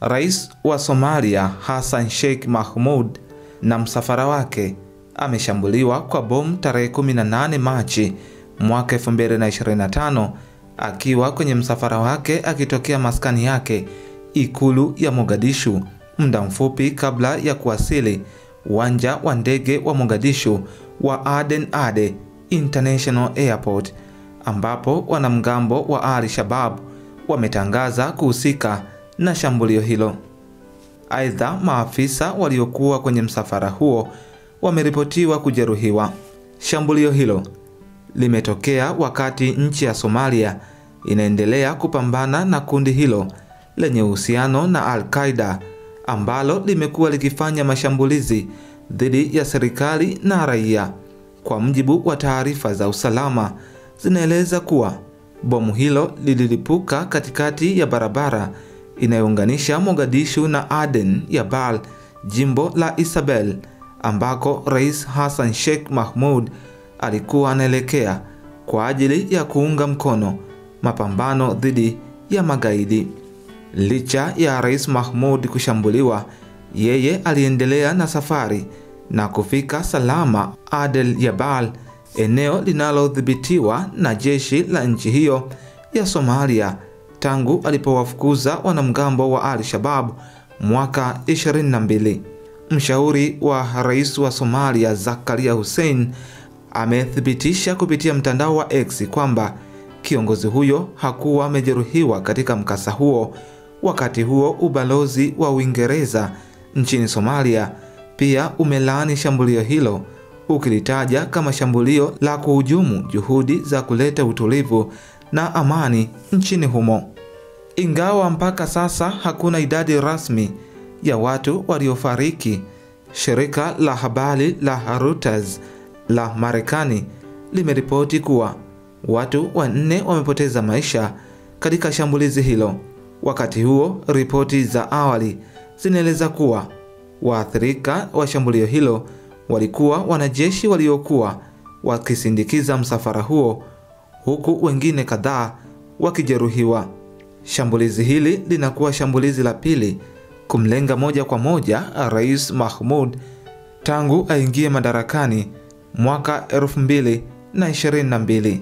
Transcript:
Rais wa Somalia Hassan Sheikh Mohamud na msafara wake ameshambuliwa kwa bomu tarehe 18 Machi mwaka 2025 akiwa kwenye msafara wake akitokea maskani yake ikulu ya Mogadishu muda mfupi kabla ya kuwasili uwanja wa ndege wa Mogadishu wa Aden Ade International Airport, ambapo wanamgambo wa Al-Shabaab wametangaza kuhusika na shambulio hilo. Aidha, maafisa waliokuwa kwenye msafara huo wameripotiwa kujeruhiwa. Shambulio hilo limetokea wakati nchi ya Somalia inaendelea kupambana na kundi hilo lenye uhusiano na Al-Qaeda ambalo limekuwa likifanya mashambulizi dhidi ya serikali na raia. Kwa mujibu wa taarifa za usalama, zinaeleza kuwa bomu hilo lililipuka katikati ya barabara inayounganisha Mogadishu na Aden Yabal, jimbo la Isabel, ambako Rais Hassan Sheikh Mohamud alikuwa anaelekea kwa ajili ya kuunga mkono mapambano dhidi ya magaidi. Licha ya Rais Mohamud kushambuliwa, yeye aliendelea na safari na kufika salama Aden Yabal, eneo linalodhibitiwa na jeshi la nchi hiyo ya Somalia tangu alipowafukuza wanamgambo wa Al-Shabaab mwaka 22. Mshauri wa Rais wa Somalia Zakaria Hussein amethibitisha kupitia mtandao wa X kwamba kiongozi huyo hakuwa amejeruhiwa katika mkasa huo. Wakati huo, ubalozi wa Uingereza nchini Somalia pia umelaani shambulio hilo, ukilitaja kama shambulio la kuhujumu juhudi za kuleta utulivu na amani nchini humo. Ingawa mpaka sasa hakuna idadi rasmi ya watu waliofariki, shirika la habari la Reuters la Marekani limeripoti kuwa watu 4 wamepoteza maisha katika shambulizi hilo. Wakati huo, ripoti za awali zinaeleza kuwa waathirika wa shambulio hilo walikuwa wanajeshi waliokuwa wakisindikiza msafara huo, huku wengine kadhaa wakijeruhiwa. Shambulizi hili linakuwa shambulizi la pili kumlenga moja kwa moja Rais Mohamud tangu aingie madarakani mwaka 2022.